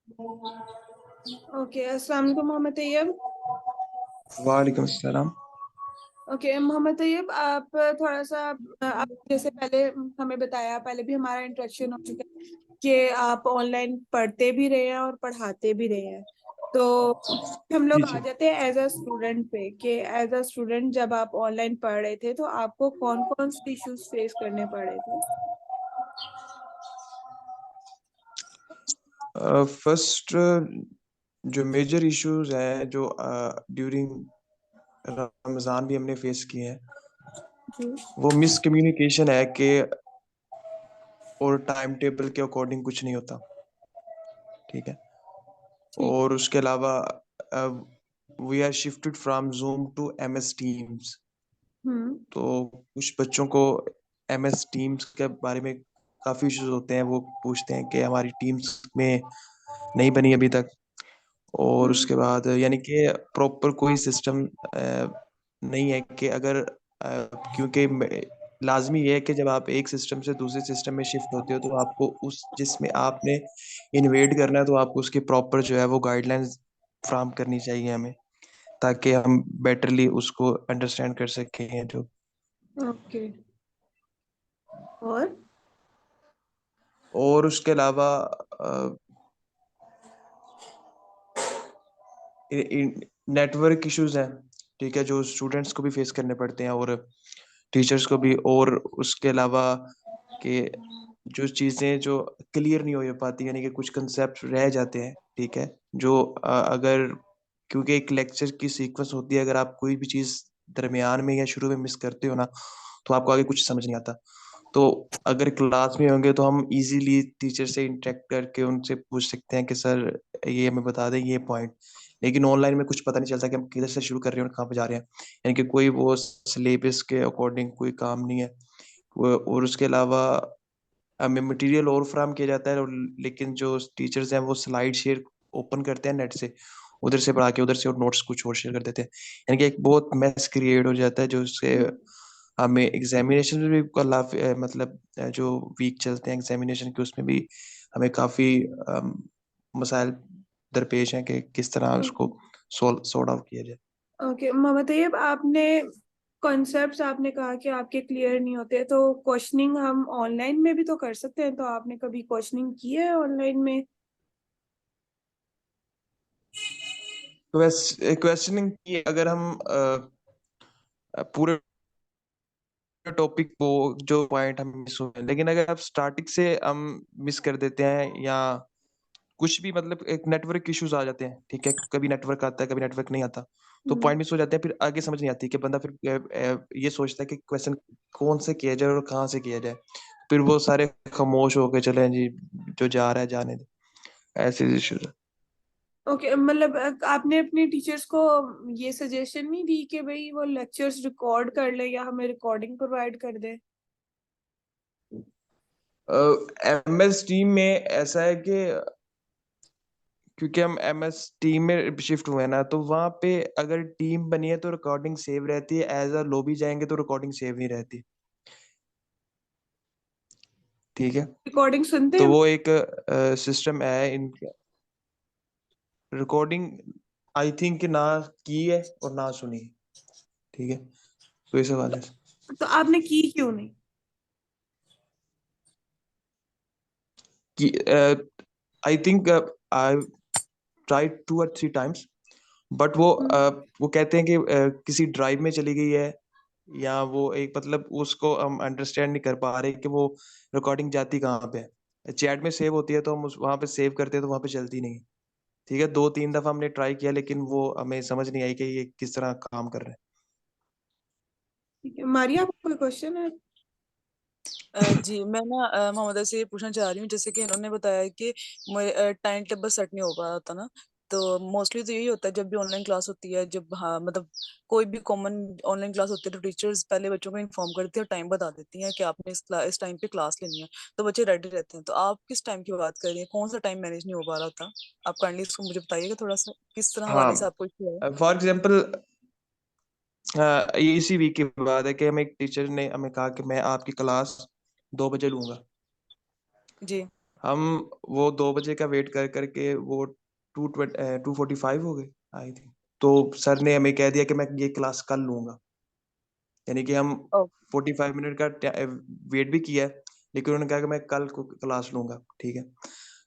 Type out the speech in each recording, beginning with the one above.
Okay, अस्सलाम वालेकुम मोहम्मद तैयब। वालेकुम अस्सलाम। ओके मोहम्मद तैयब, आप थोड़ा सा आप जैसे पहले हमें बताया, पहले भी हमारा इंटरेक्शन हो चुका है कि आप ऑनलाइन पढ़ते भी रहे हैं और पढ़ाते भी रहे हैं। तो हम जी लोग आ जी। जाते हैं एज अ स्टूडेंट पे कि एज अ स्टूडेंट जब आप ऑनलाइन पढ़ रहे थे तो आपको कौन कौन से इश्यूज फेस करने पड़े थे? फर्स्ट जो मेजर इश्यूज है जो ड्यूरिंग रमज़ान भी हमने फेस किए हैं, जी। वो मिसकम्युनिकेशन है कि और टाइम टेबल के अकॉर्डिंग कुछ नहीं होता। ठीक है। ठीक। और उसके अलावा we are shifted from Zoom to MS Teams. Hmm. तो कुछ बच्चों को एमएस टीम्स के बारे में काफ़ी इश्यूज होते हैं। वो पूछते हैं कि हमारी टीम्स में नहीं बनी अभी तक। और हम्म। उसके बाद यानी कि प्रॉपर कोई सिस्टम नहीं है कि अगर क्योंकि लाजमी ये है कि जब आप एक सिस्टम से दूसरे सिस्टम में शिफ्ट होते हो तो आपको उस जिसमें आपने इन्वेट करना है तो आपको उसकी प्रॉपर जो है वो गाइडलाइंस फ्राहम करनी चाहिए हमें, ताकि हम बेटरली उसको अंडरस्टैंड कर सकें जो। ओके। और और उसके अलावा नेटवर्क इश्यूज हैं। ठीक है, जो स्टूडेंट्स को भी फेस करने पड़ते हैं और टीचर्स को भी। और उसके अलावा कि जो चीज़ें जो क्लियर नहीं हो पाती, यानी कि कुछ कंसेप्ट रह जाते हैं। ठीक है, जो अगर क्योंकि एक लेक्चर की सीक्वेंस होती है, अगर आप कोई भी चीज़ दरमियान में या शुरू में मिस करते हो ना, तो आपको आगे कुछ समझ नहीं आता। तो अगर क्लास में होंगे तो हम इजीली टीचर से इंटरेक्ट करके उनसे पूछ सकते हैं कि सर ये हमें बता दें ये पॉइंट। लेकिन ऑनलाइन में कुछ पता नहीं चलता कि हम किधर से शुरू कर रहे हैं और कहाँ पे जा रहे हैं। यानी कि कोई वो सिलेबस के अकॉर्डिंग कोई काम नहीं है। और उसके अलावा हमें मटेरियल और फ्राहम किया जाता है, लेकिन जो टीचर्स हैं वो स्लाइड शेयर ओपन करते हैं नेट से, उधर से पढ़ा के उधर से और नोट्स कुछ और शेयर कर देते हैं। यानी कि एक बहुत मैस क्रिएट हो जाता है, जो उससे हमें एग्जामिनेशन में भी मतलब जो वीक चलते हैं एग्जामिनेशन के, उसमें भी हमें काफ़ी मसाइल दरपेश हैं कि किस तरह उसको सॉर्ट आउट किया जाए। ओके मोहम्मद तैयब, आपने कॉन्सेप्ट्स आपने कहा कि आपके क्लियर नहीं होते, तो क्वेश्चनिंग हम ऑनलाइन में भी तो कर सकते हैं। तो आपने कभी क्वेश्चनिंग की है ऑनलाइन में? क्वेश्चनिंग की अगर हम पूरे टॉपिक को जो पॉइंट हम मिस हुए, लेकिन अगर आप स्टार्टिंग से हम मिस कर देते हैं या कुछ भी मतलब एक नेटवर्क इश्यूज आ जाते हैं। ठीक है, कभी नेटवर्क आता है कभी नेटवर्क नहीं आता, तो हम्म। पॉइंट मिस हो जाते हैं। फिर आगे समझ नहीं आती कि बंदा फिर ये सोचता है कि क्वेश्चन कौन से किया जाए और कहाँ से किया जाए। फिर वो सारे खामोश होके चले जी, जो जा रहा है जाने दे। ऐसे इश्यूज। ओके, मतलब आपने अपने टीचर्स को ये सजेशन नहीं दी कि भाई वो लेक्चर्स रिकॉर्ड कर ले या हमें रिकॉर्डिंग प्रोवाइड कर दे? एमएस टीम में ऐसा है कि क्योंकि हम एमएस टीम में शिफ्ट हुए हैं ना, तो वहाँ पे अगर टीम बनी है तो रिकॉर्डिंग सेव रहती है। एज अ लॉबी जाएंगे तो रिकॉर्डिंग सेव नहीं रहती। ठीक है। रिकॉर्डिंग सुनते तो हैं? वो एक सिस्टम है इनका। रिकॉर्डिंग आई थिंक ना की है और ना सुनी है। ठीक है, तो इस हवाले से तो आपने की क्यों नहीं? कि आई थिंक आई ट्राई 2 और 3 टाइम्स, बट हम्म। वो कहते हैं कि किसी ड्राइव में चली गई है, या वो एक मतलब उसको हम अंडरस्टैंड नहीं कर पा रहे कि वो रिकॉर्डिंग जाती कहाँ पे है। चैट में सेव होती है तो हम उस वहाँ पे सेव करते हैं तो वहाँ पे चलती नहीं है। ठीक है, 2-3 दफा हमने ट्राई किया लेकिन वो हमें समझ नहीं आई कि ये किस तरह काम कर रहा है। ठीक है, मारिया, आपको कोई क्वेश्चन है? जी मैं ना मोहम्मद से ये पूछना चाह रही हूँ, जैसे कि इन्होंने बताया कि टाइम टेबल सेट नहीं हो पा रहा था ना। तो मोस्टली तो यही होता है जब भी ऑनलाइन क्लास होती है, जब हाँ मतलब कोई भी कॉमन ऑनलाइन क्लास होती है तो टीचर्स पहले बच्चों को इन्फॉर्म करती है और टाइम बता देती हैं कि आपने इस टाइम पे क्लास लेनी है। तो बच्चे रेडी रहते हैं। तो आप किस टाइम की बात कर रही हैं? कौन सा टाइम मैनेज नहीं हो पा रहा था? आप काइंडली इसको मुझे बताइएगा थोड़ा सा, किस तरह हाँ, हवाले से आपको इशू है। फॉर एग्जाम्पल ये इसी वीक की बात है कि हमें एक टीचर ने हमें कहा कि मैं आपकी क्लास 2 बजे लूंगा। जी। हम वो 2 बजे का वेट कर करके वो 2:45 हो गए आई थिंक। तो सर ने हमें कह दिया कि मैं ये क्लास कल लूंगा, यानी कि हम ओ, 45 मिनट का वेट भी किया है, लेकिन उन्होंने कहा कि मैं कल को क्लास लूंगा। ठीक है,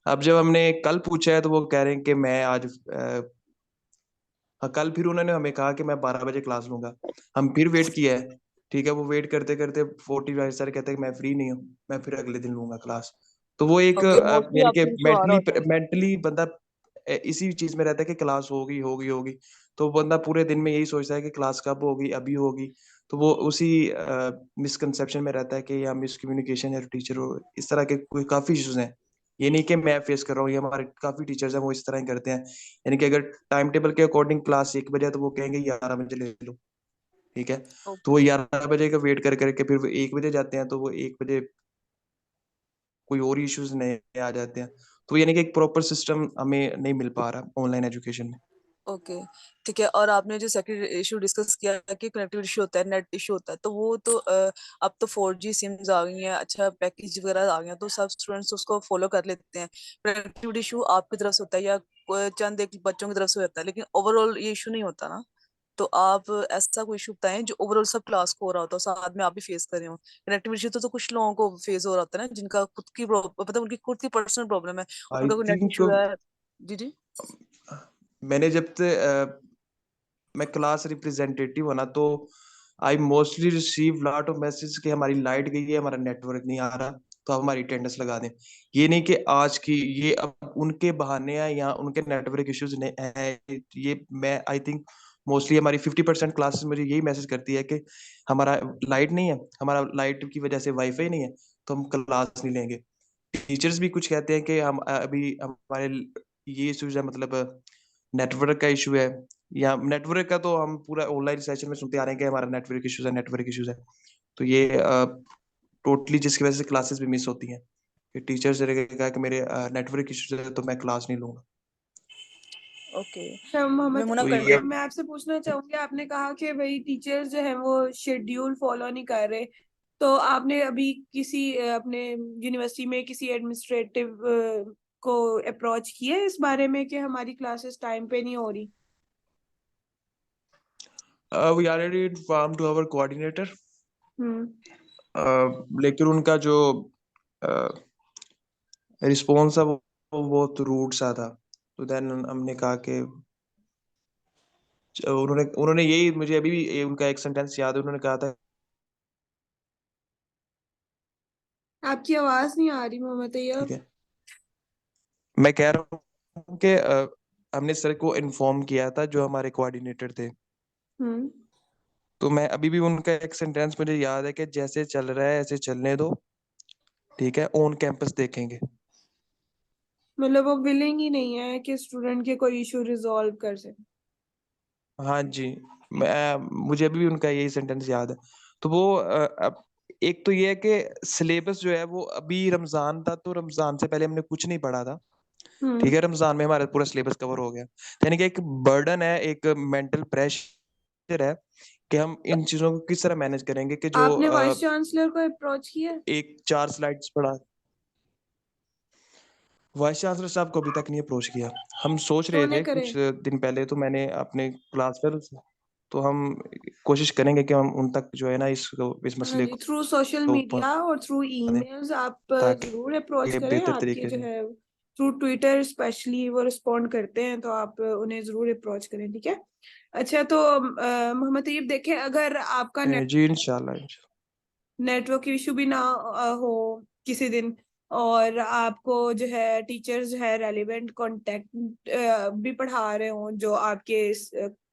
अब जब हमने कल पूछा है तो वो कह रहे हैं कि मैं आज हाँ, कल फिर उन्होंने हमें कहा कि मैं 12 बजे क्लास लूंगा। हम फिर वेट किया है, ठीक है, वो वेट करते करते 45 सर कहते हैं कि मैं फ्री नहीं हूँ, मैं फिर अगले दिन लूंगा क्लास। तो वो एक ओके, मोस्टली यानी कि आपको इशू आ रहा मेंटली होता है। मेंटली बंदा इसी चीज में रहता है कि क्लास होगी होगी होगी। तो बंदा पूरे दिन में यही सोचता है कि क्लास कब होगी, अभी होगी। तो वो उसी मिसकंसेप्शन में रहता है कि या मिसकम्युनिकेशन या टीचर हो, इस तरह के कोई काफी इश्यूज हैं। ये नहीं कि मैं फेस कर रहा हूँ, ये हमारे काफी टीचर्स हैं वो इस तरह ही करते हैं। यानी कि अगर टाइम टेबल के अकॉर्डिंग क्लास 1 बजे है तो वो कहेंगे 11 बजे ले लो। ठीक है, तो वो ओके। 11 बजे का वेट कर करके फिर वो 1 बजे जाते हैं, तो वो 1 बजे कोई और इश्यूज नए आ जाते हैं। तो यानी कि एक प्रॉपर सिस्टम हमें नहीं मिल पा रहा ऑनलाइन एजुकेशन में। ओके, ठीक है। और आपने जो सेकंड इशू डिस्कस किया कि कनेक्टिविटी इशू होता है, नेट इशू होता है, तो वो तो अब तो 4G सिम्स आ गई हैं, अच्छा पैकेज वगैरह आ गए हैं, तो सब स्टूडेंट्स उसको फॉलो कर लेते हैं। कनेक्टिविटी इशू आपकी तरफ से होता है या चंद एक बच्चों की तरफ से होता है, लेकिन ओवरऑल ये इशू नहीं होता ना। तो आप ऐसा कोई इशू बताएं जो ओवरऑल सब क्लास को हो रहा होता है, साथ में आप भी फेस कर रहे हो। कनेक्टिविटी इशू तो कुछ लोगों को फेस हो रहा होता है ना, जिनका खुद की मतलब उनकी खुद की पर्सनल प्रॉब्लम है, आई उनका कोई नेट थिंक इशू है। जी जी। मैंने जब से मैं क्लास रिप्रेजेंटेटिव बना तो I mostly receive lot of message कि हमारी लाइट गई है, हमारा नेटवर्क नहीं आ रहा, तो आप हमारी अटेंडेंस लगा दें। ये नहीं कि आज की ये अब उनके बहाने हैं या उनके नेटवर्क इश्यूज है। ये मैं आई थिंक मोस्टली हमारी 50% क्लासेस मुझे यही मैसेज करती है कि हमारा लाइट नहीं है, हमारा लाइट की वजह से वाईफाई नहीं है, तो हम क्लास नहीं लेंगे। टीचर्स भी कुछ कहते हैं कि हम अभी हमारे ये इश्यूज है, मतलब नेटवर्क का इशू है। या नेटवर्क का तो हम पूरा ऑनलाइन सेशन में सुनते आ रहे हैं कि हमारा नेटवर्क इश्यूज है, नेटवर्क इश्यूज है। तो ये टोटली जिसकी वजह से क्लासेस भी मिस होती हैं कि टीचर्स ने कहा कि मेरे नेटवर्क इश्यूज है तो मैं क्लास नहीं लूंगा। ओके। अच्छा मोहम्मद, मैं मुना तो ये मैं आपसे पूछना चाहूंगी, आपने कहा कि भाई टीचर्स जो है वो शेड्यूल फॉलो नहीं कर रहे, तो आपने अभी किसी अपने यूनिवर्सिटी में किसी एडमिनिस्ट्रेटिव को अप्रोच किया है इस बारे में कि हमारी क्लासेस टाइम पे नहीं हो रही? We already inform to our coordinator, hmm. लेकिन उनका जो रिस्पॉन्स है वो बहुत रूड सा था। तो देन हमने कहा कि उन्होंने उन्होंने यही मुझे अभी भी उनका एक सेंटेंस याद है, उन्होंने कहा था। आपकी आवाज नहीं आ रही मोहम्मद ठीक तैयब। है, मैं कह रहा हूँ कि हमने सर को इन्फॉर्म किया था जो हमारे कोऑर्डिनेटर थे। हम्म। तो मैं अभी भी उनका एक सेंटेंस मुझे याद है कि जैसे चल रहा है ऐसे चलने दो, ठीक है, ऑन कैंपस देखेंगे। मतलब वो विलिंग ही नहीं है कि स्टूडेंट के कोई इशू रिजॉल्व कर सके। हाँ जी, मुझे अभी भी उनका यही सेंटेंस याद है। तो वो अब एक तो ये है कि सिलेबस जो है वो अभी रमजान था, तो रमजान से पहले हमने कुछ नहीं पढ़ा था। हम्म। ठीक है, रमजान में हमारा पूरा सिलेबस कवर हो गया। तो यानी कि एक बर्डन है, एक मेंटल प्रेशर है कि हम इन चीजों को किस तरह मैनेज करेंगे कि जो आपने वाइस चांसलर को अप्रोच किया? एक 4 स्लाइड्स पढ़ा। वाइस चांसलर साहब को अभी तक नहीं अप्रोच किया। हम सोच तो रहे उन्हें थे करे। कुछ दिन पहले, तो मैंने अपने क्लास पर, तो हम कोशिश करेंगे कि हम उन तक जो है ना इस हाँ मसले जी, थ्रू सोशल को मीडिया और थ्रू पहुंचा दें, ईमेल्स आप जरूर अप्रोच ताकि करें। बेहतर आपके तरीके जो से। है थ्रू ट्विटर स्पेशली वो रिस्पॉन्ड करते हैं, तो आप उन्हें जरूर अप्रोच करें, ठीक है। अच्छा, तो मोहम्मद तैयब देखें, अगर आपका जी इंशाल्लाह। नेटवर्क इशू भी ना हो किसी दिन, और आपको जो है टीचर्स जो है रेलिवेंट कांटेक्ट भी पढ़ा रहे हों जो आपके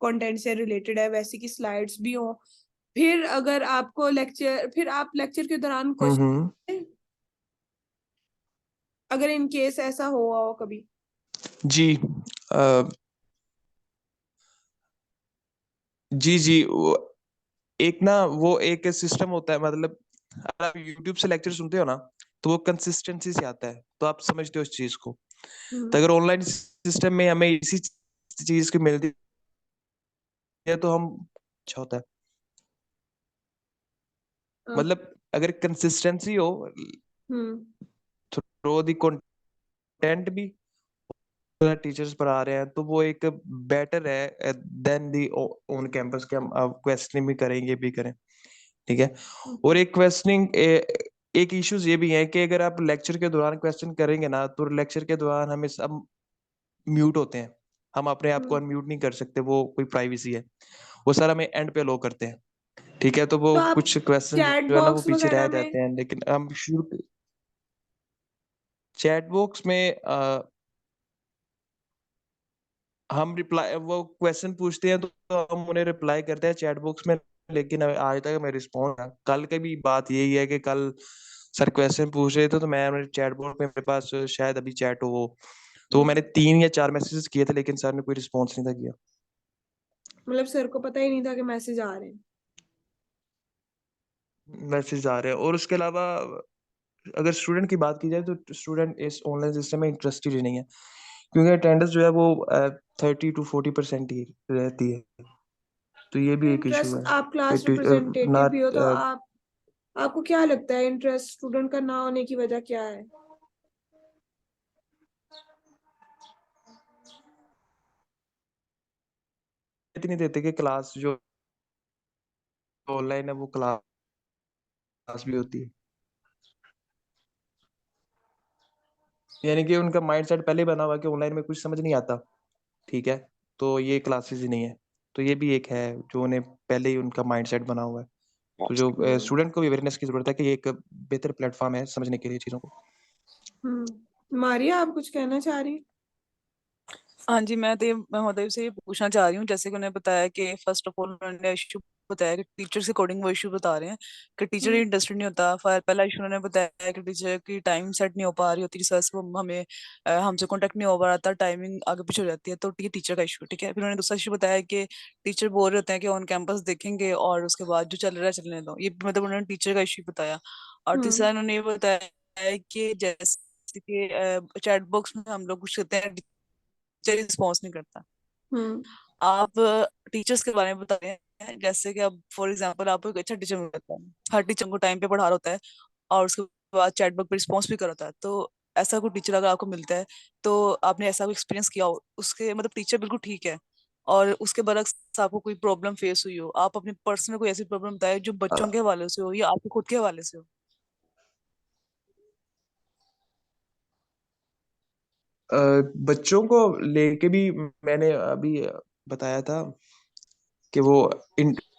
कंटेंट से रिलेटेड है, वैसे की स्लाइड्स भी हों, फिर अगर आपको लेक्चर, फिर आप लेक्चर के दौरान हम्म। क्वेश्चन, अगर इन केस ऐसा हुआ हो कभी। जी अ, जी जी एक ना वो एक सिस्टम होता है, मतलब अगर आप यूट्यूब से लेक्चर सुनते हो ना, तो वो कंसिस्टेंसी से आता है, तो आप समझते हो इस चीज को। तो हम्म। अगर ऑनलाइन सिस्टम में हमें इसी चीज की मिलती है तो हम अच्छा होता है। अ, मतलब अगर कंसिस्टेंसी हो हम्म। थ्रू दी कंटेंट भी टीचर्स पढ़ा रहे हैं तो वो एक बेटर है देन दी ऑन कैंपस के हम क्वेश्चनिंग भी करेंगे भी करें, ठीक है। और एक क्वेश्चनिंग एक इश्यूज ये भी है कि अगर आप लेक्चर के दौरान क्वेश्चन करेंगे ना तो लेक्चर के दौरान हमें सब म्यूट होते हैं, हम अपने आप को अनम्यूट नहीं कर सकते, वो कोई प्राइवेसी है, वो सर हमें एंड पे अलो करते हैं, ठीक है। तो वो तो आप कुछ क्वेश्चन चैट जो है ना वो बॉक्स पीछे रह वगैरह में जाते हैं, लेकिन हम शुरू चैट बॉक्स में हम रिप्लाई वो क्वेश्चन पूछते हैं तो हम उन्हें रिप्लाई करते हैं चैट बॉक्स में, लेकिन आज तक मैं रिस्पॉन्ड, कल की भी बात यही है कि कल सर क्वेश्चन पूछ रहे थे तो मैं चैट बॉक्स में, मेरे पास शायद अभी चैट हो वो, तो मैंने 3 या 4 मैसेजेस किए थे लेकिन सर ने कोई रिस्पॉन्स नहीं था किया। मतलब सर को पता ही नहीं था कि मैसेज आ रहे हैं। मैसेज आ रहे हैं। और उसके अलावा अगर स्टूडेंट की बात की जाए तो स्टूडेंट इस ऑनलाइन सिस्टम में इंटरेस्टेड ही नहीं है, क्योंकि अटेंडेंस जो है वो 30 to 40% ही रहती है, तो ये तो भी एक इशू इंटरेस्ट, है आप क्लास कि ना रिप्रेजेंटेटिव भी हो तो आपको क्या लगता है इंटरेस्ट स्टूडेंट का ना होने की वजह क्या है? नहीं देते कि क्लास जो ऑनलाइन है वो क्लास भी होती है, यानी कि उनका माइंडसेट पहले ही बना हुआ है कि ऑनलाइन में कुछ समझ नहीं आता, ठीक है, तो ये क्लासेस ही नहीं है, तो ये भी एक है जो उन्हें पहले ही उनका माइंडसेट बना हुआ है। तो जो हम्म। स्टूडेंट को भी अवेयरनेस की जरूरत है कि ये एक बेहतर प्लेटफॉर्म है समझने के लिए चीजों को। मारिया, आप कुछ कहना चाह रही हैं? हाँ जी, मैं महोदय से ये पूछना चाह रही हूँ, जैसे कि उन्होंने बताया कि फर्स्ट ऑफ ऑल उन्होंने इशू बताया कि टीचर से अकॉर्डिंग वो इशू बता रहे हैं कि टीचर हम्म। इंटरेस्टेड नहीं होता। पहला इशू उन्होंने बताया कि टीचर की टाइम सेट नहीं हो पा रही होती, रिसर्च वो हमें हमसे कांटेक्ट नहीं हो पा रहा था, टाइमिंग आगे पीछे हो जाती है, तो ये टीचर का इशू, ठीक है। फिर उन्होंने दूसरा इशू बताया कि टीचर बोल रहे होते हैं कि ऑन कैंपस देखेंगे और उसके बाद जो चल रहा है चलने दो, ये मतलब उन्होंने टीचर का इशू बताया। और हम्म। तीसरा उन्होंने ये बताया कि जैसे कि चैट बॉक्स में हम लोग कुछ कहते हैं, टीचर रिस्पॉन्स नहीं करता। हम्म। आप टीचर्स के बारे में बता रहे हैं, जैसे कि अब फॉर एग्जांपल आपको एक अच्छा टीचर मिल जाता है, हर टीचर को टाइम पे पढ़ा रहा होता है और उसके बाद चैटबॉट पे रिस्पॉन्स भी कर होता है, तो ऐसा कोई टीचर अगर आपको मिलता है तो आपने ऐसा कोई एक्सपीरियंस किया हो, उसके मतलब टीचर बिल्कुल ठीक है और उसके बरक्स आपको कोई प्रॉब्लम फेस हुई हो, आप अपनी पर्सनल कोई ऐसी प्रॉब्लम बताए जो अ, बच्चों के हवाले से हो या आपके खुद के हवाले से हो। अ, बच्चों को लेके भी मैंने अभी बताया था कि वो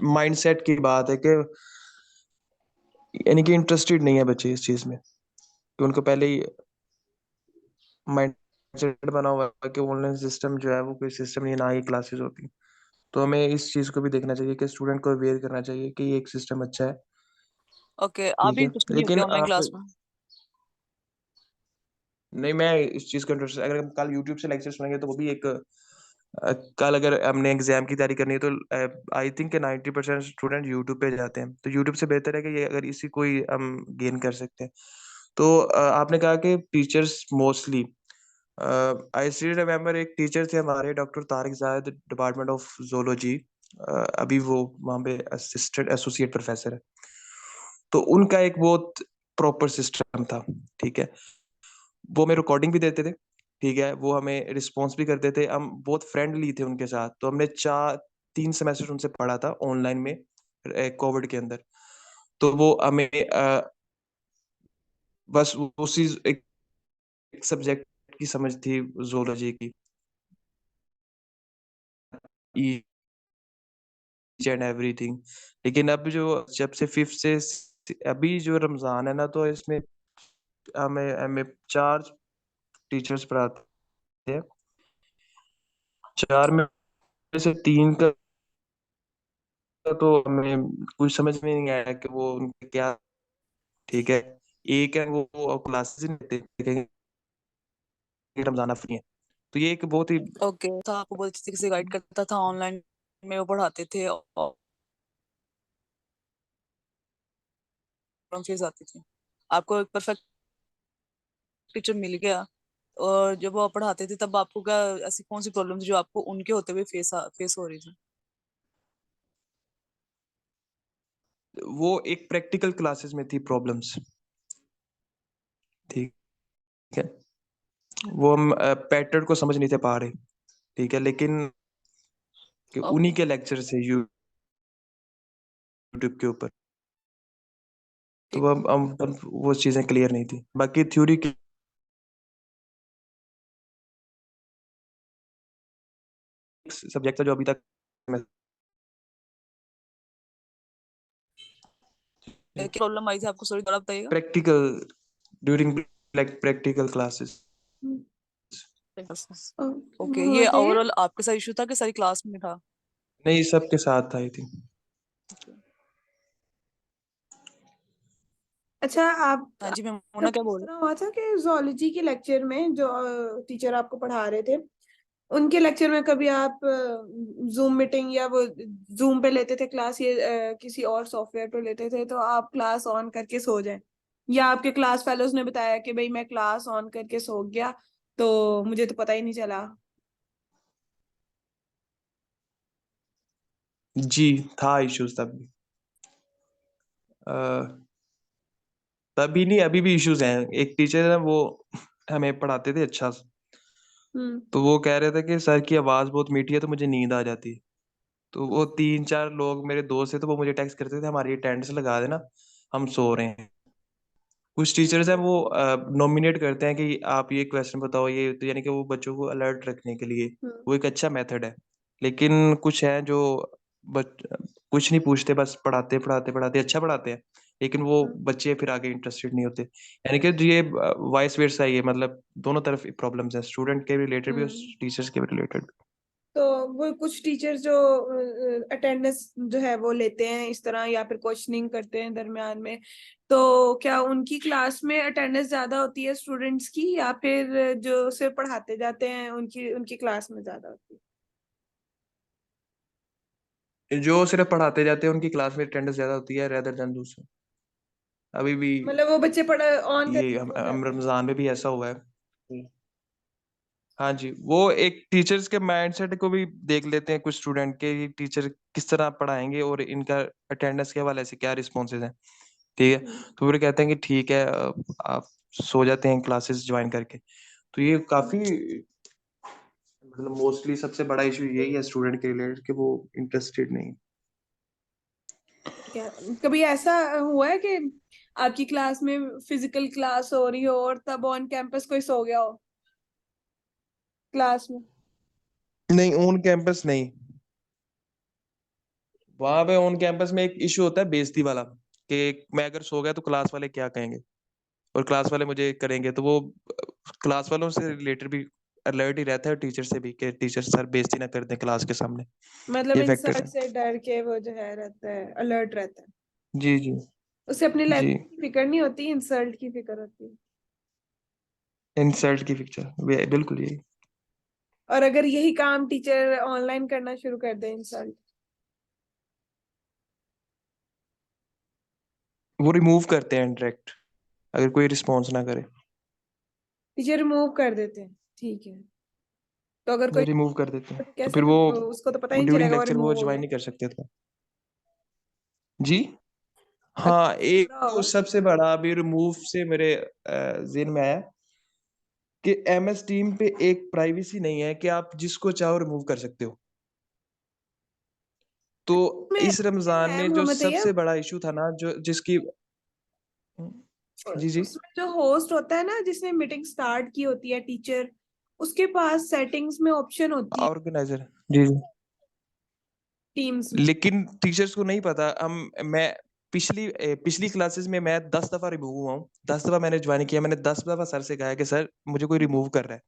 माइंडसेट की बात है कि यानी कि इंटरेस्टेड नहीं है बच्चे इस चीज में, कि उनको पहले ही माइंडसेट बना हुआ है कि ऑनलाइन सिस्टम जो है वो कोई सिस्टम नहीं है, ना ही क्लासेस होती। तो हमें इस चीज को भी देखना चाहिए कि स्टूडेंट को अवेयर करना चाहिए कि ये एक सिस्टम अच्छा है, ओके, आप ठीक भी है। इंटरेस्टेड नहीं होते लेकिन ऑनलाइन आप क्लास में? नहीं, मैं इस चीज का इंटरेस्ट, अगर हम कल यूट्यूब से लेक्चर सुनेंगे तो वो भी एक कल अगर हमने एग्जाम की तैयारी करनी है तो आई थिंक 90% स्टूडेंट यूट्यूब पे जाते हैं, तो यूट्यूब से बेहतर है कि ये अगर इसी कोई हम गेन कर सकते हैं। तो आपने कहा कि teachers mostly, I still remember एक टीचर थे हमारे डॉक्टर तारिक जायद, डिपार्टमेंट ऑफ जोलॉजी, अभी वो वहाँ पे असिस्टेंट एसोसिएट प्रोफेसर है, तो उनका एक बहुत प्रॉपर सिस्टम था, ठीक है। वो हमें रिकॉर्डिंग भी देते थे, ठीक है, वो हमें रिस्पॉन्स भी करते थे, हम बहुत फ्रेंडली थे उनके साथ, तो हमने 3 सेमेस्टर उनसे पढ़ा था ऑनलाइन में कोविड के अंदर। तो वो हमें बस उसी एक सब्जेक्ट की समझ थी जोलॉजी की, ईच एंड एवरीथिंग। लेकिन अब जो जब से फिफ्थ से अभी जो रमजान है ना, तो इसमें हमें हमें 4 टीचर्स पढ़ाते हैं, 4 में से 3 का तो हमें कुछ समझ में नहीं आया कि वो उनके क्या, ठीक है। एक है वो क्लासेस नहीं लेते, रमजान फ्री है, तो ये एक बहुत ही ओके, तो आपको बहुत अच्छी तरीके से गाइड करता था ऑनलाइन में, वो पढ़ाते थे और प्रॉब्लम फेस आती थी, आपको एक परफेक्ट टीचर मिल गया। और जब वो पढ़ाते थे तब आपको क्या ऐसी कौन सी प्रॉब्लम थी जो आपको उनके होते हुए फेस हो रही थी? वो एक प्रैक्टिकल क्लासेस में थी प्रॉब्लम्स, ठीक है। वो हम पैटर्न को समझ नहीं थे पा रहे, ठीक है, लेकिन कि उन्हीं के लेक्चर से यूट्यूब के ऊपर, तो हम वो चीजें क्लियर नहीं थी। बाकी थ्योरी की सब्जेक्ट था जो अभी तक क्या प्रॉब्लम आई थी आपको, सॉरी दोबारा बताइएगा। Practical during practical classes. Okay, ये मोहम्मद तैयब, ओवरऑल आपके साथ इशू था कि सारी क्लास में था? नहीं, सबके साथ आई थी। अच्छा आप हाँ जी, मैं मोना जब क्या इस बोल तरह हुआ था कि जोलॉजी के लेक्चर में जो टीचर आपको पढ़ा रहे थे, उनके लेक्चर में कभी आप जूम मीटिंग या वो जूम पे लेते थे क्लास, या किसी और सॉफ्टवेयर पे लेते थे, तो आप क्लास ऑन करके सो जाएं, या आपके क्लास फेलोज ने बताया कि भाई मैं क्लास ऑन करके सो गया तो मुझे तो पता ही नहीं चला? जी, था इश्यूज तब भी। अ, तभी नहीं, अभी भी इश्यूज हैं। एक टीचर है, वो हमें पढ़ाते थे अच्छा, हम्म। तो वो कह रहे थे कि सर की आवाज बहुत मीठी है तो मुझे नींद आ जाती है। तो वो 3-4 लोग मेरे दोस्त थे, तो वो मुझे टेक्स्ट करते थे हमारी अटेंडेंस लगा देना, हम सो रहे हैं। कुछ टीचर्स हैं वो नॉमिनेट करते हैं कि आप ये क्वेश्चन बताओ, ये तो यानी कि वो बच्चों को अलर्ट रखने के लिए हम्म। वो एक अच्छा मेथड है। लेकिन कुछ हैं जो बच कुछ नहीं पूछते, बस पढ़ाते पढ़ाते पढ़ाते अच्छा पढ़ाते हैं, लेकिन वो हम्म। बच्चे फिर आगे इंटरेस्टेड नहीं होते। यानी कि ये वाइस वर्सा ही है, मतलब दोनों तरफ प्रॉब्लम्स हैं, स्टूडेंट के रिलेटेड भी और हम्म। टीचर्स के रिलेटेड भी। तो वो कुछ टीचर्स जो अटेंडेंस जो है वो लेते हैं इस तरह, या फिर क्वेश्चनिंग करते हैं दरमियान में, तो क्या उनकी क्लास में अटेंडेंस ज्यादा होती है स्टूडेंट्स की, या फिर जो सिर्फ पढ़ाते जाते हैं उनकी उनकी क्लास में ज्यादा होती है? जो सिर्फ पढ़ाते जाते हैं उनकी क्लास में अटेंडेंस ज्यादा होती है रेदर देन दूसरे। अभी भी मतलब वो बच्चे पढ़ ऑन ये करके सो हम जाते हैं? रमजान में भी ऐसा हुआ है। हाँ जी, वो एक टीचर्स के माइंडसेट को भी देख लेते हैं कुछ स्टूडेंट के, टीचर किस तरह पढ़ाएंगे और इनका अटेंडेंस के हवाले से क्या रिस्पॉन्सेज हैं, ठीक है। हम्म। तो फिर कहते हैं कि ठीक है, आप सो जाते हैं क्लासेस ज्वाइन करके। तो ये काफी, मतलब मोस्टली सबसे बड़ा इशू यही है स्टूडेंट के रिलेटेड कि वो इंटरेस्टेड नहीं। ठीक है। कभी ऐसा हुआ है कि आपकी क्लास में फिजिकल क्लास हो रही हो और तब ऑन कैंपस कोई सो गया हो क्लास में? नहीं, ऑन कैंपस नहीं। वहां पे ऑन कैंपस में एक इशू होता है बेइज्जती वाला, कि मैं अगर सो गया तो क्लास वाले क्या कहेंगे, और क्लास वाले मुझे करेंगे, तो वो क्लास वालों से रिलेटेड भी अलर्ट ही रहता है, टीचर से भी, कि टीचर सर बेइज्जती ना कर दें क्लास के सामने। मतलब ये फैक्टर इंसल्ट है। से डर के वो जो है रहता है, अलर्ट रहता है, जी जी। उसे अपने जी, लेक्चर की फिक्र नहीं होती, इंसल्ट की फिक्र होती है। इंसल्ट की पिक्चर, बिल्कुल यही। और अगर यही काम टीचर ऑनलाइन करना शुरू कर दे, इंसल्ट, वो रिमूव करते हैं डायरेक्ट, अगर कोई रिस्पॉन्स ना करे। टीचर रिमूव कर देते हैं, ठीक है। तो अगर कोई रिमूव कर देते हैं, तो कैसे, फिर वो उसको तो पता ही नहीं ड्यूरिंग चलेगा वो लेक्चर वो रिमूव हो ज्वाइन गया? नहीं कर सकते थे। जी। अगर हाँ, कुछ एक बुरा तो होगा। सबसे बड़ा अभी रिमूव से मेरे जेहन में आया कि एमएस टीम पे एक प्राइवेसी नहीं है कि आप जिसको चाहो रिमूव कर सकते हो। तो में इस ऑप्शन रमजान है में जो मोहम्मद सबसे तैयब, बड़ा इशू था ना, जो जिसकी, जी जी, उसमें जो होस्ट होता है ना, जिसने मीटिंग स्टार्ट की होती है टीचर, उसके पास सेटिंग्स में ऑप्शन होती है ऑर्गेनाइजर, जी जी। टीम्स में। लेकिन टीचर्स को नहीं पता। हम मैं पिछली क्लासेस में मैं 10 दफा रिमूव हुआ हूँ, 10 दफा मैंने ज्वाइन किया, मैंने 10 दफा सर से कहा कि सर मुझे कोई रिमूव कर रहा है,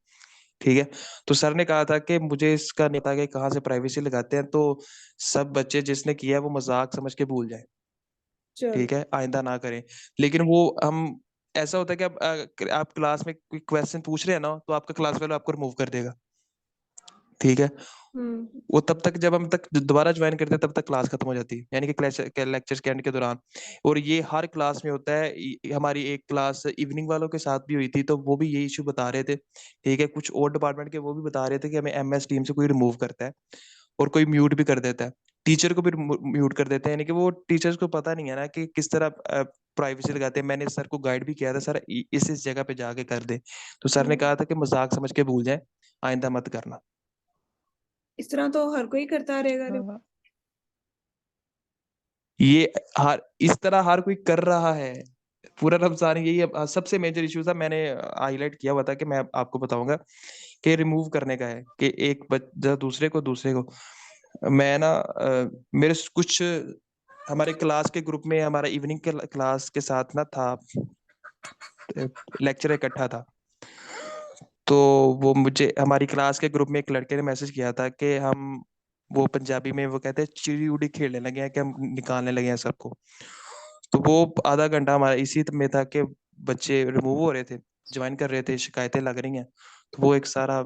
ठीक है। तो सर ने कहा था कि मुझे इसका नहीं पता कि कहाँ से प्राइवेसी लगाते हैं, तो सब बच्चे जिसने किया है वो मजाक समझ के भूल जाए, चलो। ठीक है, आइंदा ना करें। लेकिन वो हम, ऐसा होता है कि आप क्लास में कोई क्वेश्चन पूछ रहे हैं ना, तो आपका क्लास वाला आपको रिमूव कर देगा, ठीक है। हम्म। वो तब तक, जब हम तक दोबारा ज्वाइन करते हैं तब तक क्लास खत्म हो जाती है, यानी कि लेक्चर्स के एंड के दौरान। और ये हर क्लास में होता है। हमारी एक क्लास इवनिंग वालों के साथ भी हुई थी, तो वो भी यही इशू बता रहे थे, ठीक है। कुछ और डिपार्टमेंट के वो भी बता रहे थे कि हमें एमएस टीम से कोई रिमूव करता है और कोई म्यूट भी कर देता है। टीचर को भी म्यूट कर देते हैं, यानी कि वो टीचर्स को पता नहीं है ना कि किस तरह प्राइवेसी लगाते हैं। मैंने सर को गाइड भी किया था, सर इस जगह पे जाके कर दे, तो सर ने कहा था कि मजाक समझ के भूल जाए, आइंदा मत करना। इस तरह तो हर कोई करता रहेगा रे। हाँ। ये हर इस तरह हर कोई कर रहा है, पूरा रमजान यही सबसे मेजर इश्यू था। मैंने हाईलाइट किया हुआ था कि मैं आपको बताऊंगा कि रिमूव करने का है, कि एक बच्चा दूसरे को मैं ना मेरे कुछ हमारे क्लास के ग्रुप में, हमारा इवनिंग के क्लास के साथ ना था, लेक्चर इकट्ठा था। तो वो मुझे हमारी क्लास के ग्रुप में एक लड़के ने मैसेज किया था कि हम, वो पंजाबी में वो कहते हैं, चिड़ी उड़ी खेलने लगे हैं, कि हम निकालने लगे हैं सबको। तो वो आधा घंटा हमारा इसी में था कि बच्चे रिमूव हो रहे थे, ज्वाइन कर रहे थे, शिकायतें लग रही हैं। तो वो एक सारा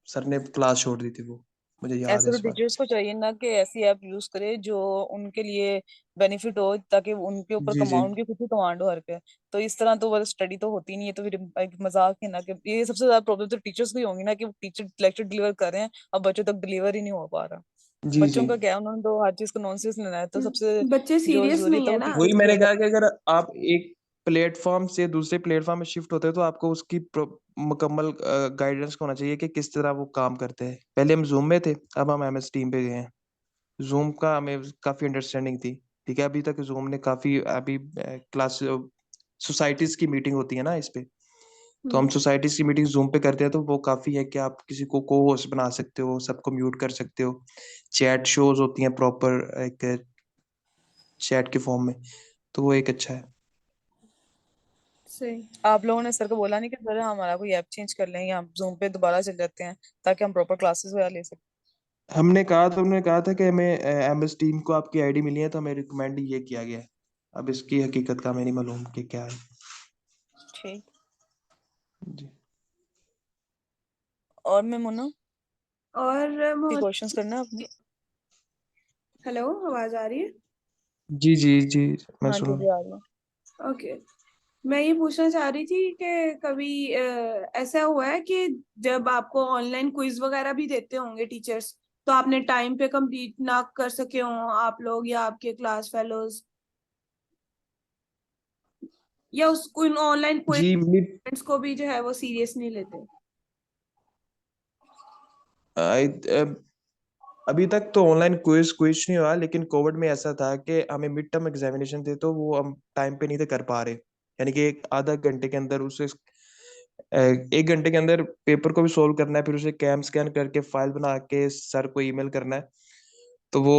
सर ने क्लास छोड़ दी थी, वो मुझे याद है ऐसे तो इस बार। टीचर्स को चाहिए ना कि ऐसी ऐप यूज करे जो उनके लिए बेनिफिट हो, ताकि उनके ऊपर जी जी उनकी खुद ही कमांड हो हर पे। तो इस तरह तो वो स्टडी तो होती नहीं है, तो फिर एक मजाक है ना कि ये सबसे ज्यादा प्रॉब्लम तो टीचर्स को ही होंगी ना, कि वो टीचर लेक्चर डिलीवर कर रहे हैं, अब बच्चों तक डिलीवर ही नहीं हो पा रहा। जी बच्चों जी। का क्या है, उन्होंने तो हर चीज को नॉनसेंस लेना है, तो सबसे बच्चे जो सीरियस जरूरी नहीं था है वो ना। टीचर्स वही की मैंने हेल्प कहा कि करना। अगर आप एक प्लेटफॉर्म से दूसरे प्लेटफॉर्म में शिफ्ट होते हो तो आपको उसकी मुकम्मल गाइडेंस होना चाहिए कि किस तरह वो काम करते हैं। पहले हम जूम में थे, अब हम एमएस टीम पे गए हैं। जूम का हमें काफी अंडरस्टैंडिंग थी, ठीक है। अभी तक जूम ने काफी, अभी क्लास सोसाइटीज की मीटिंग होती है ना इस पे, तो हम हम्म। सोसाइटीज की मीटिंग जूम पे करते हैं, तो वो काफी है कि आप किसी को होस्ट बना सकते हो, सबको म्यूट कर सकते हो, चैट शोज होती हैं प्रॉपर एक चैट के फॉर्म में, तो वो एक अच्छा है। सही। आप लोगों ने सर को बोला नहीं कि सर हमारा कोई ऐप चेंज कर लें, या हम जूम पे दोबारा चल जाते हैं, ताकि हम प्रॉपर क्लासेस वगैरह ले सकें? हमने कहा तो उन्होंने कहा था कि हमें एमएस टीम को आपकी आईडी मिली है, तो हमें रिकमेंड ये किया गया है। अब इसकी हकीकत का हमें नहीं मालूम कि क्या है। ठीक। जी और मैं मुन्ना और की क्वेश्चंस करना है अपने। हेलो, आवाज आ रही है? जी जी जी, मैं हाँ सुन जी रहा जी, आ रहा हूँ। ओके। मैं ये पूछना चाह रही थी कि कभी ऐसा हुआ है कि जब आपको ऑनलाइन क्विज वगैरह भी देते होंगे टीचर्स, तो आपने टाइम पे कंप्लीट ना कर सके हो आप लोग या आपके क्लास फेलोज, या उसको ऑनलाइन जी क्विज को भी जो है वो सीरियस नहीं लेते? अभी तक तो ऑनलाइन क्विज क्विज नहीं हुआ, लेकिन कोविड में ऐसा था कि हमें मिड टर्म एग्जामिनेशन थे, तो वो हम टाइम पे नहीं थे कर पा रहे। यानी कि एक आधा घंटे के अंदर उसे, एक घंटे के अंदर पेपर को भी सोल्व करना है, फिर उसे कैम स्कैन करके फाइल बना के सर को ईमेल करना है, तो वो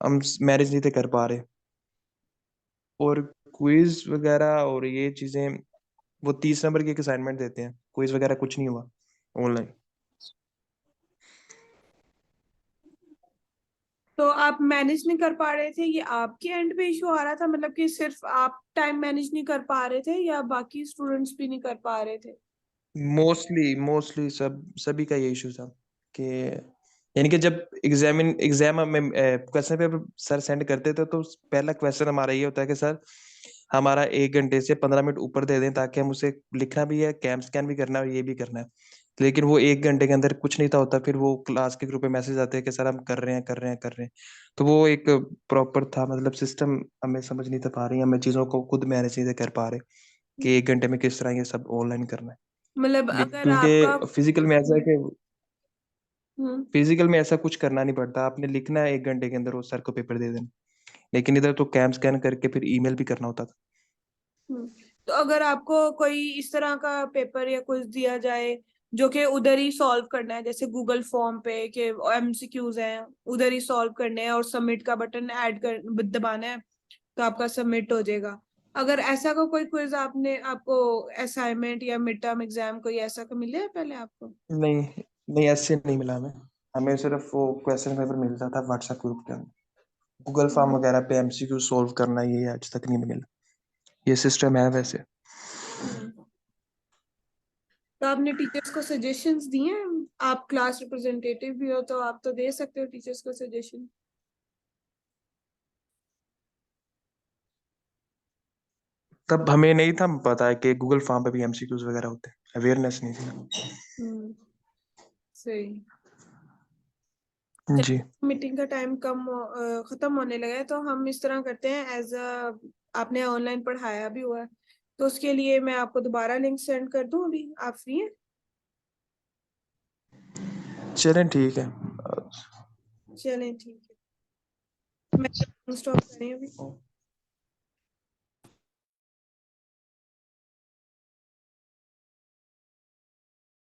हम मैनेज नहीं थे कर पा रहे। और क्विज वगैरह और ये चीजें, वो 30 नंबर की एक असाइनमेंट देते हैं, क्विज वगैरह कुछ नहीं हुआ ऑनलाइन। तो आप मैनेज नहीं कर पा रहे थे, ये आपके एंड पे इशू आ रहा था, मतलब कि सिर्फ आप टाइम मैनेज नहीं कर पा रहे थे या बाकी स्टूडेंट्स भी नहीं कर पा रहे थे? मोस्टली मोस्टली सभी का ये इशू था कि, यानी कि जब एग्जाम में क्वेश्चन पेपर सर सेंड करते थे, तो पहला क्वेश्चन हमारा ये होता है कि सर हमारा 1 घंटे से 15 मिनट ऊपर दे दें, ताकि हम उसे लिखना भी है, कैम स्कैन भी करना है, और ये भी करना है। लेकिन वो 1 घंटे के अंदर कुछ नहीं था होता, फिर वो क्लास के ग्रुप में मैसेज आते हैं कि सर हम कर रहे हैं कर रहे हैं कर रहे हैं। तो वो एक प्रॉपर था, मतलब सिस्टम हमें समझ नहीं था पा रही, हमें चीज़ों को खुद मैनेज नहीं थे कर पा रहे कि 1 घंटे में किस तरह ये सब ऑनलाइन करना है। मतलब अगर आपका। क्योंकि फिजिकल में ऐसा है कि हम्म। फिजिकल में ऐसा कुछ करना नहीं पड़ता, आपने लिखना है 1 घंटे के अंदर, वो सर को पेपर दे देना। लेकिन इधर तो कैम स्कैन करके फिर ईमेल भी करना होता था। हम्म। तो अगर आपको कोई इस तरह का पेपर या कुछ दिया जाए जो कि उधर ही सॉल्व करना है, जैसे गूगल फॉर्म पे के एमसीक्यूज हैं, उधर ही सॉल्व करने हैं और सबमिट का बटन ऐड कर दबाना है, तो आपका सबमिट हो जाएगा। अगर ऐसा का कोई क्विज आपने आपको असाइनमेंट या मिड टर्म एग्जाम कोई ऐसा का मिले है पहले आपको? नहीं नहीं, ऐसे नहीं मिला हमें। हमें सिर्फ वो क्वेश्चन पेपर मिलता था व्हाट्सएप ग्रुप के अंदर। गूगल फॉर्म हम्म। वगैरह पे एमसीक्यू सॉल्व करना, ये आज तक नहीं मिला। ये सिस्टम है वैसे। हम्म। तो आपने टीचर्स को सजेशंस दिए हैं? आप क्लास रिप्रेजेंटेटिव भी हो तो आप तो दे सकते हो टीचर्स को सजेशन। तब हमें नहीं था पता है कि गूगल फॉर्म पे भी एमसीक्यूज वगैरह होते हैं, अवेयरनेस नहीं थी। हम्म। सही। जी मीटिंग का टाइम खत्म होने लगा है, तो हम इस तरह करते हैं एज अ आपने ऑनलाइन पढ़ाया भी हुआ है, तो उसके लिए मैं आपको दोबारा लिंक सेंड कर दूं। अभी आप फ्री हैं? चलें ठीक है। चलें ठीक है, मैं स्टॉप करें अभी।